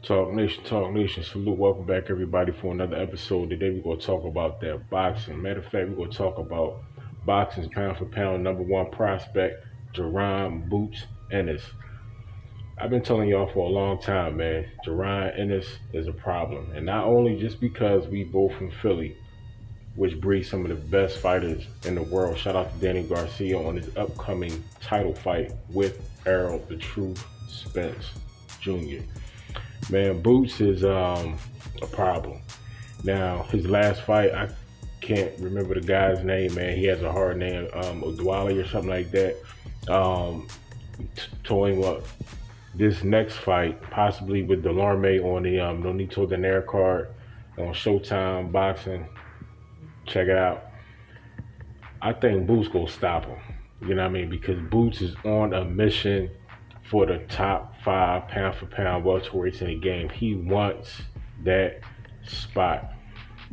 Talk Nation, salute, welcome back everybody for another episode. Today we're gonna talk about that boxing. Matter of fact, we're gonna talk about boxing's pound for pound number one prospect, Jaron Boots Ennis. I've been telling y'all for a long time, man, Jaron Ennis is a problem. And not only just because we both from Philly, which breeds some of the best fighters in the world. Shout out to Danny Garcia on his upcoming title fight with Errol the Truth Spence Jr. Man, Boots is a problem. Now, his last fight, I can't remember the guy's name, man. He has a hard name, Odwali or something like that. Told him up this next fight, possibly with Delarme on the Nonito Donaire card on Showtime Boxing. Check it out. I think Boots gonna stop him. You know what I mean? Because Boots is on a mission for the top 5 pound for pound welterweights in the game. He wants that spot.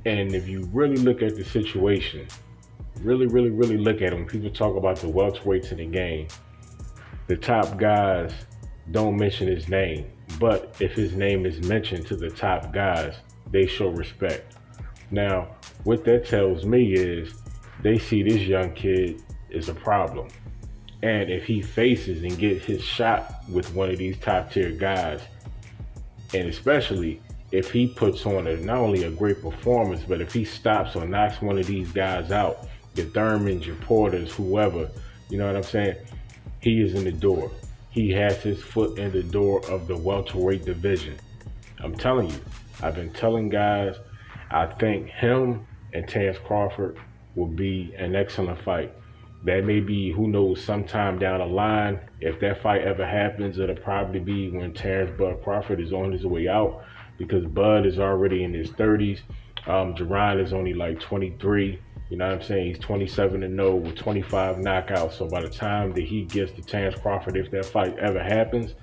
And if you really look at the situation, really look at it, when people talk about the welterweights in the game, the top guys don't mention his name. But if his name is mentioned to the top guys, they show respect. Now, what that tells me is they see this young kid as a problem. And if he faces and gets his shot with one of these top tier guys, and especially if he puts on not only a great performance, but if he stops or knocks one of these guys out, your Thurmans, your Porters, whoever, you know what I'm saying? He is in the door. He has his foot in the door of the welterweight division. I'm telling you, I've been telling guys, I think him and Terrence Crawford will be an excellent fight. That may be, who knows, sometime down the line. If that fight ever happens, it'll probably be when Terrence Bud Crawford is on his way out, because Bud is already in his 30s. Jaron is only like 23. You know what I'm saying? He's 27-0 with 25 knockouts. So by the time that he gets to Terrence Crawford, if that fight ever happens,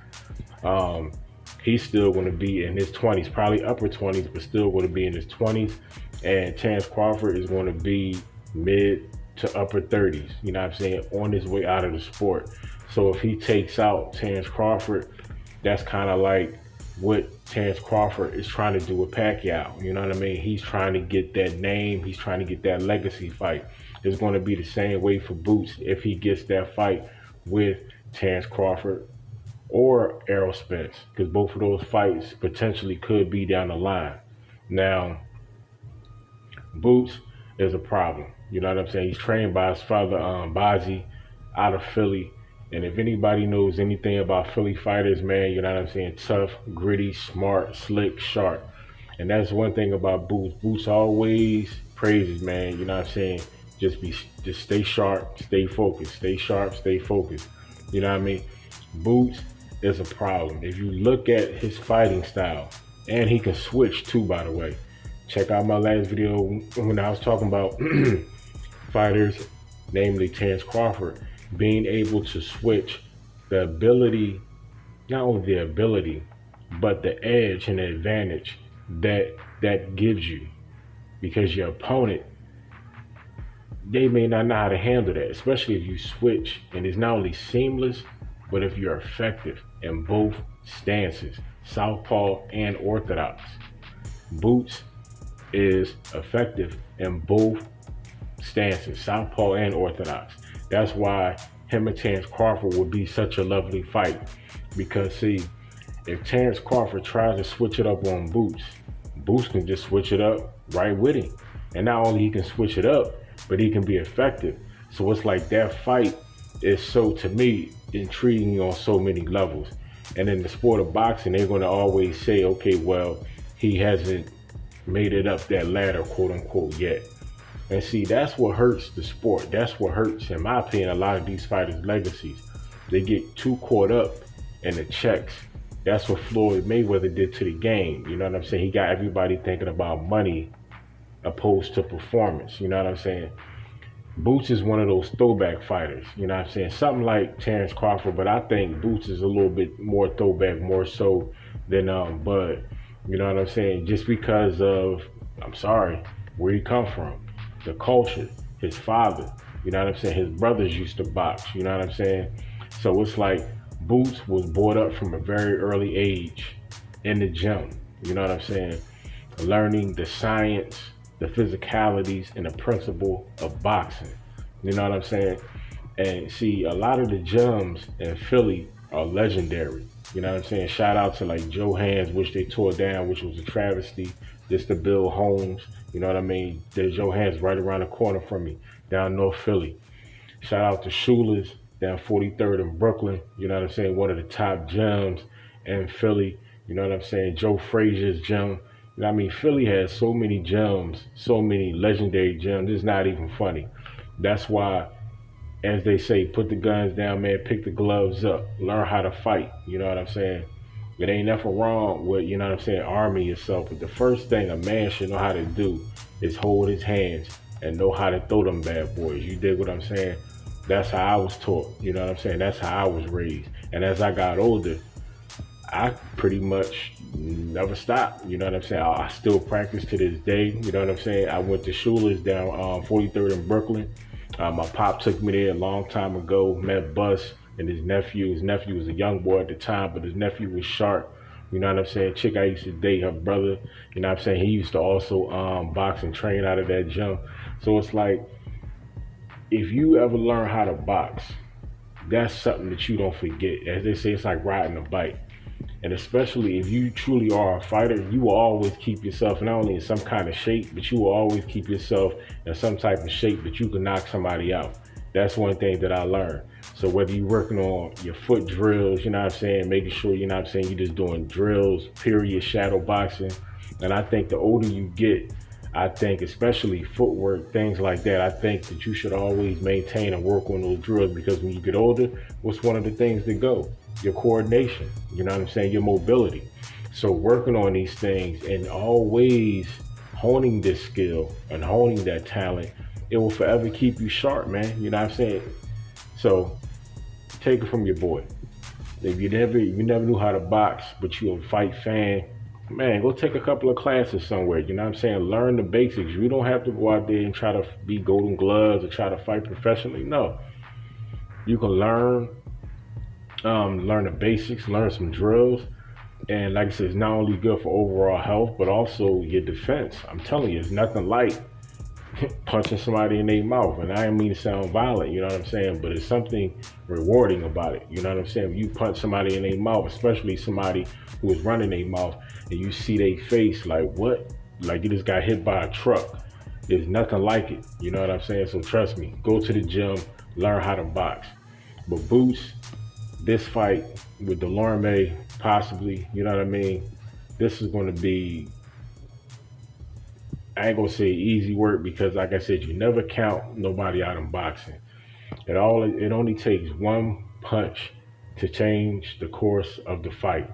he's still going to be in his 20s, probably upper 20s, but still going to be in his 20s. And Terrence Crawford is going to be mid to upper 30s, you know what I'm saying, on his way out of the sport. So if he takes out Terrence Crawford, that's kind of like what Terrence Crawford is trying to do with Pacquiao. You know what I mean? He's trying to get that name. He's trying to get that legacy fight. It's going to be the same way for Boots if he gets that fight with Terrence Crawford or Errol Spence, because both of those fights potentially could be down the line. Now, Boots is a problem. You know what I'm saying? He's trained by his father, Bazzi, out of Philly. And if anybody knows anything about Philly fighters, man, you know what I'm saying? Tough, gritty, smart, slick, sharp. And that's one thing about Boots. Boots always praises, man. You know what I'm saying? Just stay sharp, stay focused, stay sharp, stay focused. You know what I mean? Boots is a problem. If you look at his fighting style, and he can switch too, by the way. Check out my last video when I was talking about fighters, namely Terrence Crawford, being able to switch. The ability, not only the ability, but the edge and the advantage that gives you, because your opponent, they may not know how to handle that, especially if you switch and it's not only seamless, but if you're effective in both stances, southpaw and orthodox. Boots is effective in both stances, southpaw and orthodox. That's why him and Terrence Crawford would be such a lovely fight. Because see, if Terrence Crawford tries to switch it up on Boots, Boots can just switch it up right with him. And not only he can switch it up, but he can be effective. So it's like that fight is so, to me, intriguing on so many levels. And in the sport of boxing, they're going to always say, okay, well, he hasn't made it up that ladder, quote unquote, yet. And see, that's what hurts the sport. That's what hurts, in my opinion, a lot of these fighters' legacies. They get too caught up in the checks. That's what Floyd Mayweather did to the game. You know what I'm saying? He got everybody thinking about money opposed to performance. You know what I'm saying? Boots is one of those throwback fighters. You know what I'm saying? Something like Terrence Crawford, but I think Boots is a little bit more throwback, more so than Bud. You know what I'm saying? Just because of, I'm sorry, where he come from, the culture, his father, you know what I'm saying? His brothers used to box, you know what I'm saying? So it's like Boots was brought up from a very early age in the gym. You know what I'm saying? Learning the science, the physicalities, and the principle of boxing. You know what I'm saying? And see, a lot of the gyms in Philly are legendary. You know what I'm saying? Shout out to like Joe Hands, which they tore down, which was a travesty. Just to build homes. You know what I mean? There's Joe Hands right around the corner from me, down North Philly. Shout out to Shula's down 43rd in Brooklyn. You know what I'm saying? One of the top gyms in Philly. You know what I'm saying? Joe Frazier's gym. You know what I mean? Philly has so many gyms, so many legendary gyms. It's not even funny. That's why, as they say, put the guns down, man, pick the gloves up, learn how to fight. You know what I'm saying? It ain't nothing wrong with, you know what I'm saying, arming yourself. But the first thing a man should know how to do is hold his hands and know how to throw them bad boys. You dig what I'm saying? That's how I was taught. You know what I'm saying? That's how I was raised. And as I got older, I pretty much never stopped. You know what I'm saying? I still practice to this day. You know what I'm saying? I went to Shula's down 43rd in Brooklyn. My pop took me there a long time ago. Met Bus and his nephew. His nephew was a young boy at the time, but his nephew was sharp. You know what I'm saying? Chick I used to date, her brother. You know what I'm saying? He used to also box and train out of that gym. So it's like, if you ever learn how to box, that's something that you don't forget. As they say, it's like riding a bike. And especially if you truly are a fighter, you will always keep yourself not only in some kind of shape, but you will always keep yourself in some type of shape that you can knock somebody out. That's one thing that I learned. So whether you're working on your foot drills, you know what I'm saying, making sure, you know what I'm saying, you're just doing drills, period, shadow boxing. And I think the older you get, I think especially footwork, things like that, I think that you should always maintain and work on those drills, because when you get older, what's one of the things that go? Your coordination, you know what I'm saying, your mobility. So working on these things and always honing this skill and honing that talent, it will forever keep you sharp, man. You know what I'm saying? So take it from your boy. If you never knew how to box, but you're a fight fan, man, go take a couple of classes somewhere. You know what I'm saying? Learn the basics. You don't have to go out there and try to be golden gloves or try to fight professionally. No, you can learn the basics, learn some drills, and like I said, it's not only good for overall health, but also your defense. I'm telling you, it's nothing like punching somebody in their mouth. And I didn't mean to sound violent, you know what I'm saying? But it's something rewarding about it. You know what I'm saying? When you punch somebody in their mouth, especially somebody who is running their mouth, and you see their face like, what? Like you just got hit by a truck. There's nothing like it. You know what I'm saying? So trust me, go to the gym, learn how to box. But Boots, this fight with Delorme, possibly, you know what I mean? This is going to be, I ain't gonna say easy work, because like I said, you never count nobody out in boxing. It only takes one punch to change the course of the fight.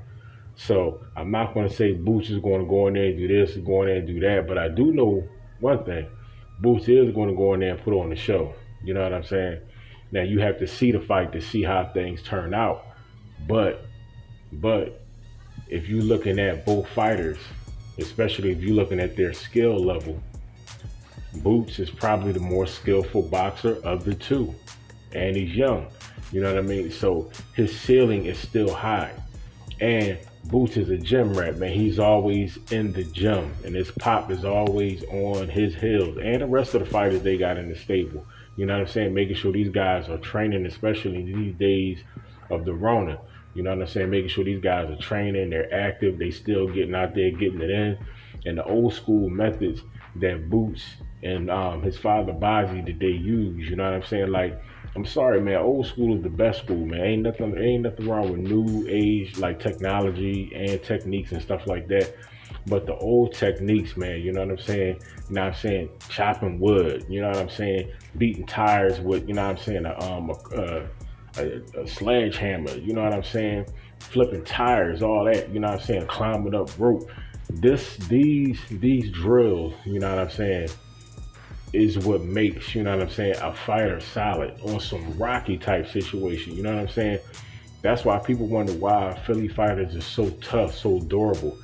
So I'm not gonna say Boots is gonna go in there and do this, go in there and do that, but I do know one thing. Boots is gonna go in there and put on the show. You know what I'm saying? Now you have to see the fight to see how things turn out. But but if you're looking at both fighters, especially if you're looking at their skill level, Boots is probably the more skillful boxer of the two. And he's young. You know what I mean? So his ceiling is still high. And Boots is a gym rat, man. He's always in the gym. And his pop is always on his heels. And the rest of the fighters they got in the stable. You know what I'm saying? Making sure these guys are training, especially in these days of the Rona. You know what I'm saying? Making sure these guys are training, they're active, they still getting out there, getting it in. And the old school methods that Boots and his father Bozzy that they use, you know what I'm saying? Like, I'm sorry, man, old school is the best school, man. Ain't nothing wrong with new age like technology and techniques and stuff like that. But the old techniques, man, you know what I'm saying? You know what I'm saying? Chopping wood, you know what I'm saying? Beating tires with, you know what I'm saying, a sledgehammer, you know what I'm saying? Flipping tires, all that, you know what I'm saying? Climbing up rope. These drills, you know what I'm saying, is what makes, you know what I'm saying, a fighter solid on some Rocky type situation, you know what I'm saying? That's why people wonder why Philly fighters are so tough, so durable.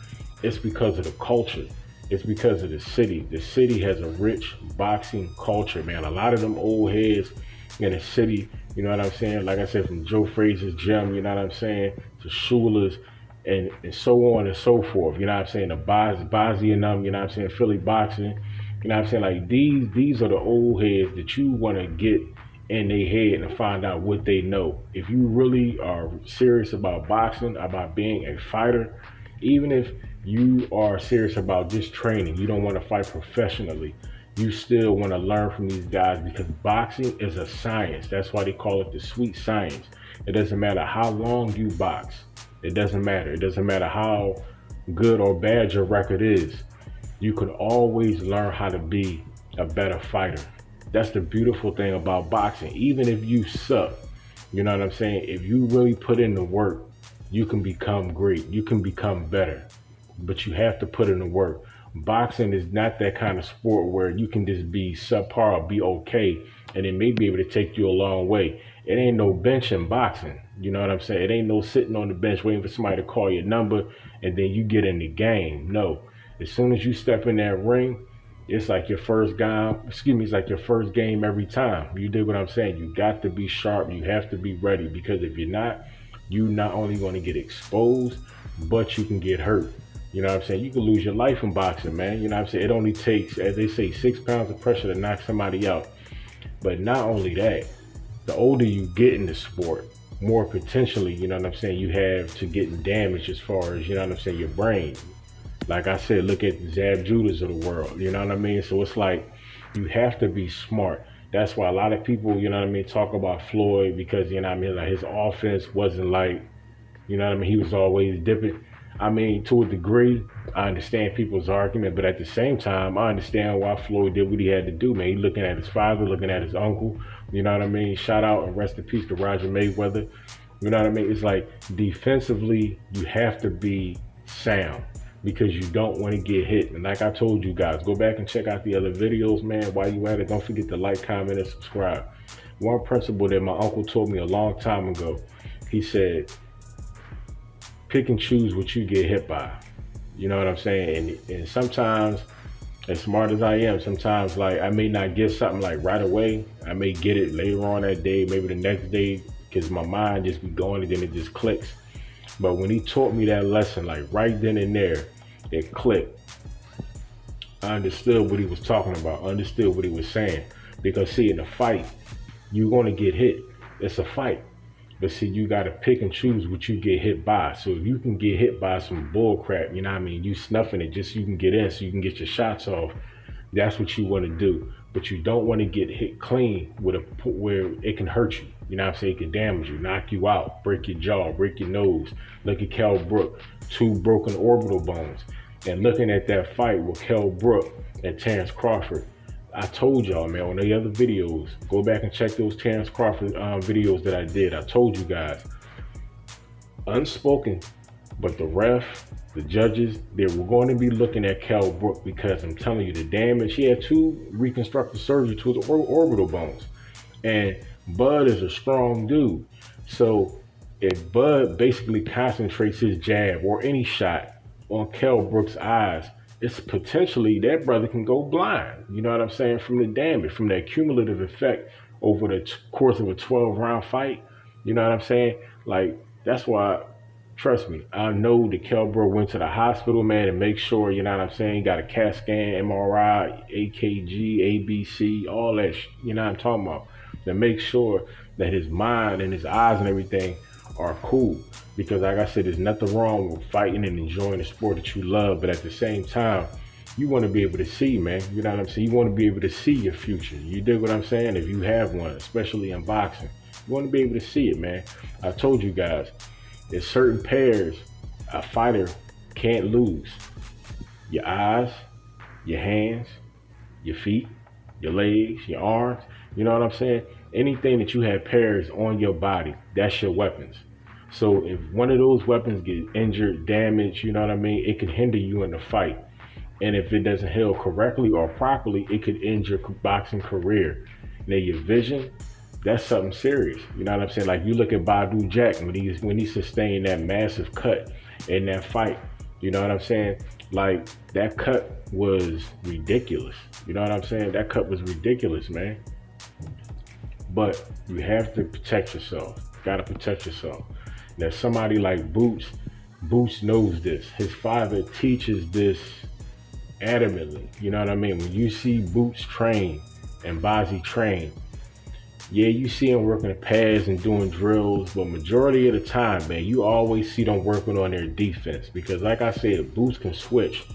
It's because of the culture. It's because of the city. The city has a rich boxing culture, man. A lot of them old heads in the city, you know what I'm saying? Like I said, from Joe Frazier's gym, you know what I'm saying, to Shula's, and so on and so forth. You know what I'm saying? The Bozzy and them, you know what I'm saying, Philly boxing. You know what I'm saying? Like these are the old heads that you want to get in their head and find out what they know. If you really are serious about boxing, about being a fighter, even if you are serious about just training, you don't want to fight professionally, you still want to learn from these guys because boxing is a science. That's why they call it the sweet science. It doesn't matter how long you box. It doesn't matter. It doesn't matter how good or bad your record is. You can always learn how to be a better fighter. That's the beautiful thing about boxing. Even if you suck, you know what I'm saying? If you really put in the work, you can become great. You can become better. But you have to put in the work. Boxing is not that kind of sport where you can just be subpar or be okay and it may be able to take you a long way. It ain't no bench in boxing. You know what I'm saying? It ain't no sitting on the bench waiting for somebody to call your number and then you get in the game. No. As soon as you step in that ring, it's like your first game, it's like your first game every time. You dig what I'm saying? You got to be sharp. You have to be ready because if you're not, you not only going to get exposed, but you can get hurt. You know what I'm saying? You can lose your life in boxing, man. You know what I'm saying? It only takes, as they say, 6 pounds of pressure to knock somebody out. But not only that, the older you get in the sport, more potentially, you know what I'm saying, you have to get damaged as far as, you know what I'm saying, your brain. Like I said, look at the Zab Judas of the world. You know what I mean? So it's like you have to be smart. That's why a lot of people, you know what I mean, talk about Floyd because, you know what I mean, like his offense wasn't like, you know what I mean, he was always dipping. I mean, to a degree, I understand people's argument, but at the same time, I understand why Floyd did what he had to do, man. He looking at his father, looking at his uncle, you know what I mean? Shout out and rest in peace to Roger Mayweather. You know what I mean? It's like defensively, you have to be sound because you don't want to get hit. And like I told you guys, go back and check out the other videos, man. While you at it, don't forget to like, comment, and subscribe. One principle that my uncle told me a long time ago, he said, pick and choose what you get hit by. You know what I'm saying? And sometimes, as smart as I am, sometimes like I may not get something like right away. I may get it later on that day, maybe the next day, because my mind just be going and then it just clicks. But when he taught me that lesson, like right then and there, it clicked. I understood what he was talking about, understood what he was saying. Because see, in a fight, you're gonna get hit. It's a fight. But see, you gotta pick and choose what you get hit by. So if you can get hit by some bull crap, you know what I mean, you snuffing it just so you can get in, so you can get your shots off, that's what you wanna do. But you don't wanna get hit clean with where it can hurt you. You know what I'm saying? It can damage you, knock you out, break your jaw, break your nose. Look at Kell Brook, 2 broken orbital bones. And looking at that fight with Kell Brook and Terrence Crawford, I told y'all, man, on the other videos, go back and check those Terrence Crawford videos that I did. I told you guys, unspoken, but the ref, the judges, they were going to be looking at Kell Brook because I'm telling you, the damage, he had 2 reconstructive surgery to the orbital bones. And Bud is a strong dude. So if Bud basically concentrates his jab or any shot on Kell Brook's eyes, it's potentially that brother can go blind. You know what I'm saying? From the damage, from that cumulative effect over the course of a 12-round fight. You know what I'm saying? Like, that's why, trust me, I know that Kell Brook went to the hospital, man, and make sure, you know what I'm saying, got a CAT scan, MRI, AKG, ABC, all that, you know what I'm talking about, to make sure that his mind and his eyes and everything are cool. Because like I said, there's nothing wrong with fighting and enjoying the sport that you love, but at the same time, you want to be able to see, man. You know what I'm saying? You want to be able to see your future. You dig what I'm saying? If you have one, especially in boxing, you want to be able to see it, man. I told you guys, there's certain pairs a fighter can't lose. Your eyes, your hands, your feet, your legs, your arms. You know what I'm saying? Anything that you have pairs on your body, that's your weapons. So if one of those weapons get injured, damaged, you know what I mean, it can hinder you in the fight. And if it doesn't heal correctly or properly, it could end your boxing career. Now your vision, that's something serious. You know what I'm saying? Like you look at Badu Jack when he sustained that massive cut in that fight. You know what I'm saying? Like that cut was ridiculous. You know what I'm saying? That cut was ridiculous, man. But you have to protect yourself. Gotta protect yourself. Now somebody like Boots Boots knows this. His father teaches this adamantly. You know what I mean? When you see Boots train and Bazzi train, yeah, you see them working the pads and doing drills, but majority of the time, man, you always see them working on their defense because, like I said, Boots can switch.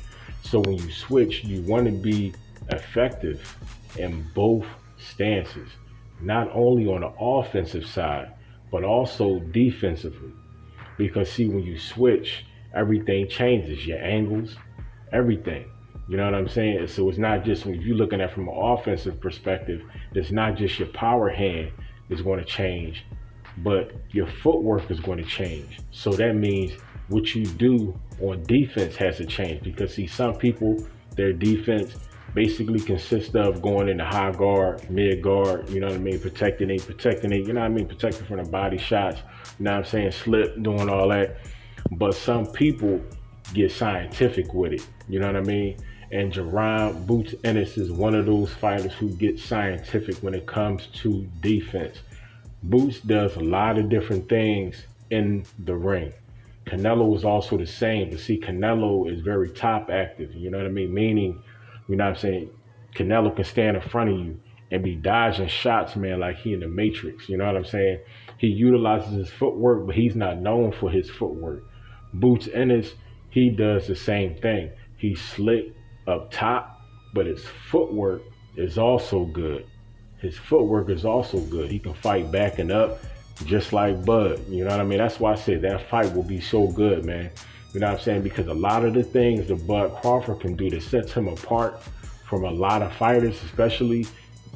So when you switch, you want to be effective in both stances, not only on the offensive side, but also defensively. Because see, when you switch, everything changes. Your angles, everything. You know what I'm saying? So it's not just when you're looking at from an offensive perspective, it's not just your power hand is going to change, but your footwork is going to change. So that means what you do on defense has to change because see, some people, their defense basically consists of going into high guard, mid guard, you know what I mean, protecting it, you know what I mean, protecting from the body shots, you know what I'm saying, slip, doing all that. But some people get scientific with it, you know what I mean? And Jaron Boots Ennis is one of those fighters who gets scientific when it comes to defense. Boots does a lot of different things in the ring. Canelo is also the same, but see, Canelo is very top active, you know what I mean? Meaning, you know what I'm saying, Canelo can stand in front of you and be dodging shots, man, like he in the Matrix, you know what I'm saying? He utilizes his footwork, but he's not known for his footwork. Boots Ennis, he does the same thing. He's slick up top, but his footwork is also good. His footwork is also good. He can fight backing up just like Bud. You know what I mean? That's why I said that fight will be so good, man. You know what I'm saying? Because a lot of the things that Bud Crawford can do that sets him apart from a lot of fighters, especially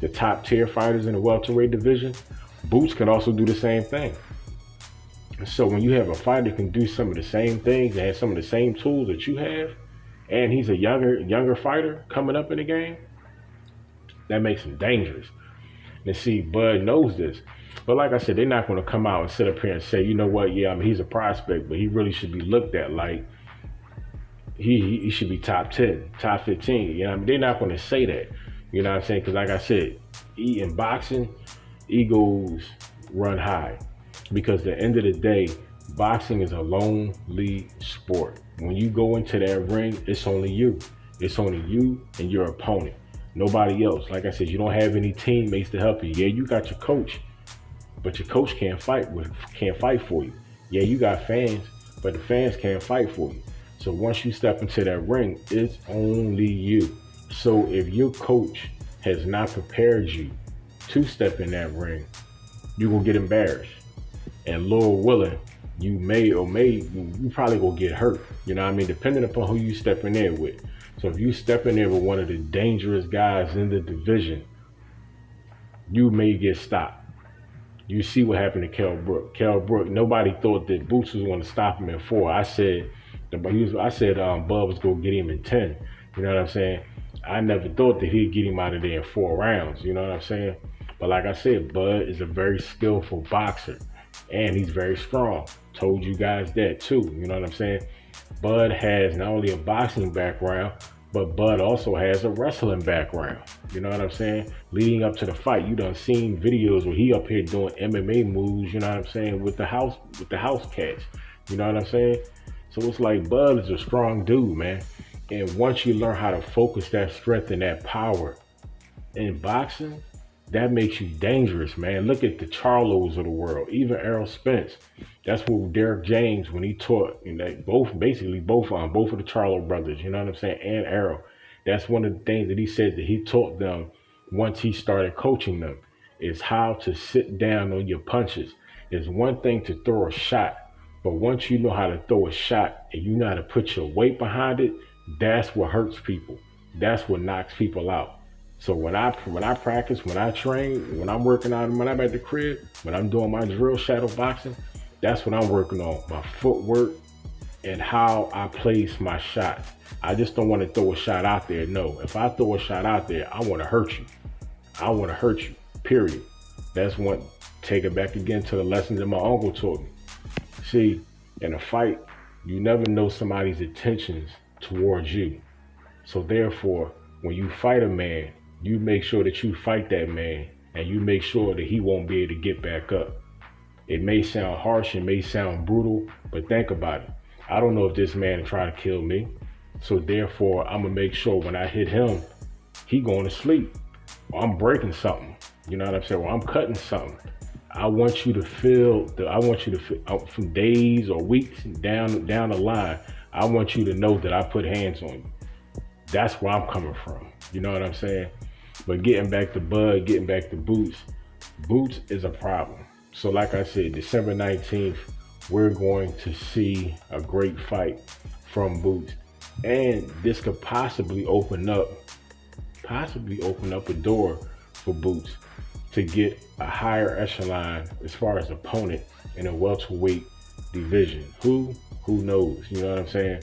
the top tier fighters in the welterweight division, Boots can also do the same thing. So when you have a fighter that can do some of the same things and has some of the same tools that you have, and he's a younger fighter coming up in the game, that makes him dangerous. And see, Bud knows this. But like I said, they're not going to come out and sit up here and say, you know what, yeah, I mean, he's a prospect, but he really should be looked at like he should be top 10, top 15. You know what I mean? They're not going to say that. You know what I'm saying? Because like I said, in boxing, egos run high. Because at the end of the day, boxing is a lonely sport. When you go into that ring, it's only you. It's only you and your opponent. Nobody else. Like I said, you don't have any teammates to help you. Yeah, you got your coach, but your coach can't fight for you. Yeah, you got fans, but the fans can't fight for you. So once you step into that ring, it's only you. So if your coach has not prepared you to step in that ring, you're gonna get embarrassed. And Lord willing, you probably gonna get hurt. You know what I mean? Depending upon who you step in there with. So if you step in there with one of the dangerous guys in the division, you may get stopped. You see what happened to Kell Brook. Kell Brook, nobody thought that Boots was going to stop him in 4. I said Bud was going to get him in 10. You know what I'm saying? I never thought that he'd get him out of there in 4 rounds. You know what I'm saying? But like I said, Bud is a very skillful boxer, and he's very strong. Told you guys that too. You know what I'm saying? Bud has not only a boxing background, but Bud also has a wrestling background. You know what I'm saying? Leading up to the fight, you done seen videos where he up here doing MMA moves, you know what I'm saying, with the house cats. You know what I'm saying? So it's like Bud is a strong dude, man. And once you learn how to focus that strength and that power in boxing, that makes you dangerous, man. Look at the Charlos of the world, even Errol Spence. That's what Derek James, when he taught, and they both of the Charlo brothers, you know what I'm saying, and Errol. That's one of the things that he said that he taught them once he started coaching them, is how to sit down on your punches. It's one thing to throw a shot, but once you know how to throw a shot and you know how to put your weight behind it, that's what hurts people. That's what knocks people out. So when I practice, when I train, when I'm working out, when I'm at the crib, when I'm doing my drill shadow boxing, that's what I'm working on. My footwork and how I place my shots. I just don't want to throw a shot out there. No, if I throw a shot out there, I want to hurt you. I want to hurt you, period. That's one, take it back again to the lesson that my uncle taught me. See, in a fight, you never know somebody's intentions towards you. So therefore, when you fight a man, you make sure that you fight that man and you make sure that he won't be able to get back up. It may sound harsh, it may sound brutal, but think about it. I don't know if this man is trying to kill me. So therefore, I'm gonna make sure when I hit him, he going to sleep. Or I'm breaking something. You know what I'm saying? Or I'm cutting something. I want you to feel out from days or weeks down the line. I want you to know that I put hands on you. That's where I'm coming from. You know what I'm saying? But getting back to Bud, getting back to Boots, Boots is a problem. So like I said, December 19th, we're going to see a great fight from Boots. And this could possibly open up a door for Boots to get a higher echelon as far as opponent in a welterweight division. Who knows? You know what I'm saying?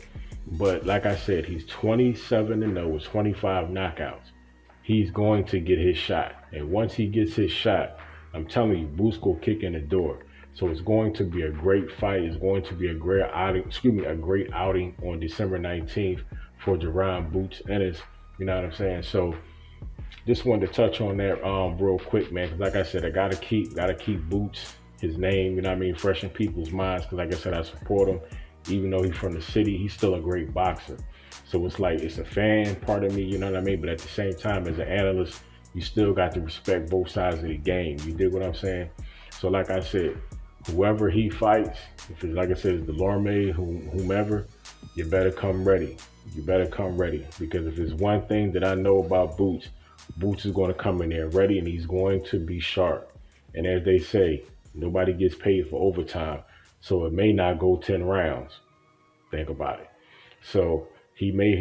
But like I said, he's 27-0 with 25 knockouts. He's going to get his shot. And once he gets his shot, I'm telling you, Boots will kick in the door. So it's going to be a great fight. It's going to be a great outing on December 19th for Jaron Boots Ennis. You know what I'm saying? So just wanted to touch on that real quick, man. Cause like I said, I gotta keep Boots, his name, you know what I mean, fresh in people's minds. Cause like I said, I support him. Even though he's from the city, he's still a great boxer. So it's like, it's a fan part of me, you know what I mean? But at the same time, as an analyst, you still got to respect both sides of the game. You dig what I'm saying? So like I said, whoever he fights, if it's like I said, it's Delorme, whomever, you better come ready. You better come ready. Because if there's one thing that I know about Boots, Boots is going to come in there ready and he's going to be sharp. And as they say, nobody gets paid for overtime. So it may not go 10 rounds. Think about it. So he may,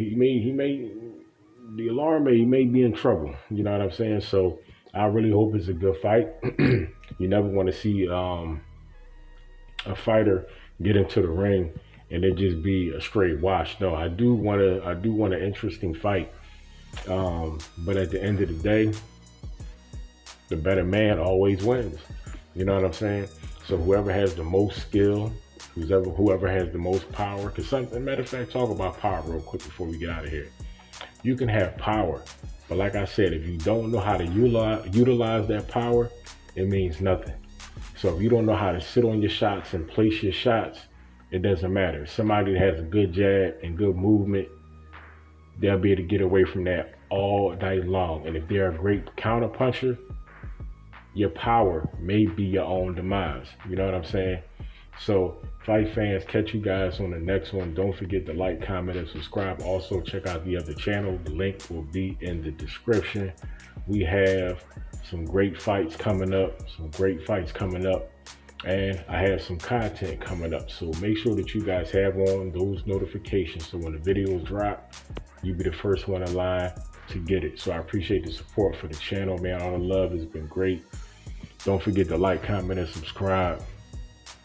the alarm he may be in trouble. You know what I'm saying? So I really hope it's a good fight. You never want to see a fighter get into the ring and it just be a straight wash. No, I do want an interesting fight. But at the end of the day, the better man always wins. You know what I'm saying? So whoever has the most skill, whoever has the most power, because something, matter of fact, talk about power real quick before we get out of here. You can have power, but like I said, if you don't know how to utilize that power, it means nothing. So if you don't know how to sit on your shots and place your shots, it doesn't matter. Somebody that has a good jab and good movement, they'll be able to get away from that all night long. And if they're a great counter puncher, your power may be your own demise. You know what I'm saying? So fight fans, catch you guys on the next one. Don't forget to like, comment, and subscribe. Also check out the other channel. The link will be in the description. We have some great fights coming up, and I have some content coming up. So make sure that you guys have on those notifications so when the videos drop, you'll be the first one in line to get it. So I appreciate the support for the channel, man. All the love has been great. Don't forget to like, comment, and subscribe.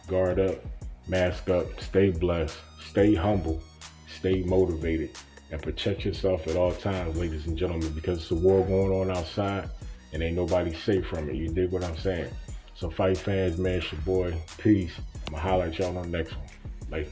Guard up, mask up, stay blessed, stay humble, stay motivated, and protect yourself at all times, ladies and gentlemen, because it's a war going on outside and ain't nobody safe from it. You dig what I'm saying? So fight fans, man, it's your boy. Peace. I'm gonna holler at y'all on the next one. Later.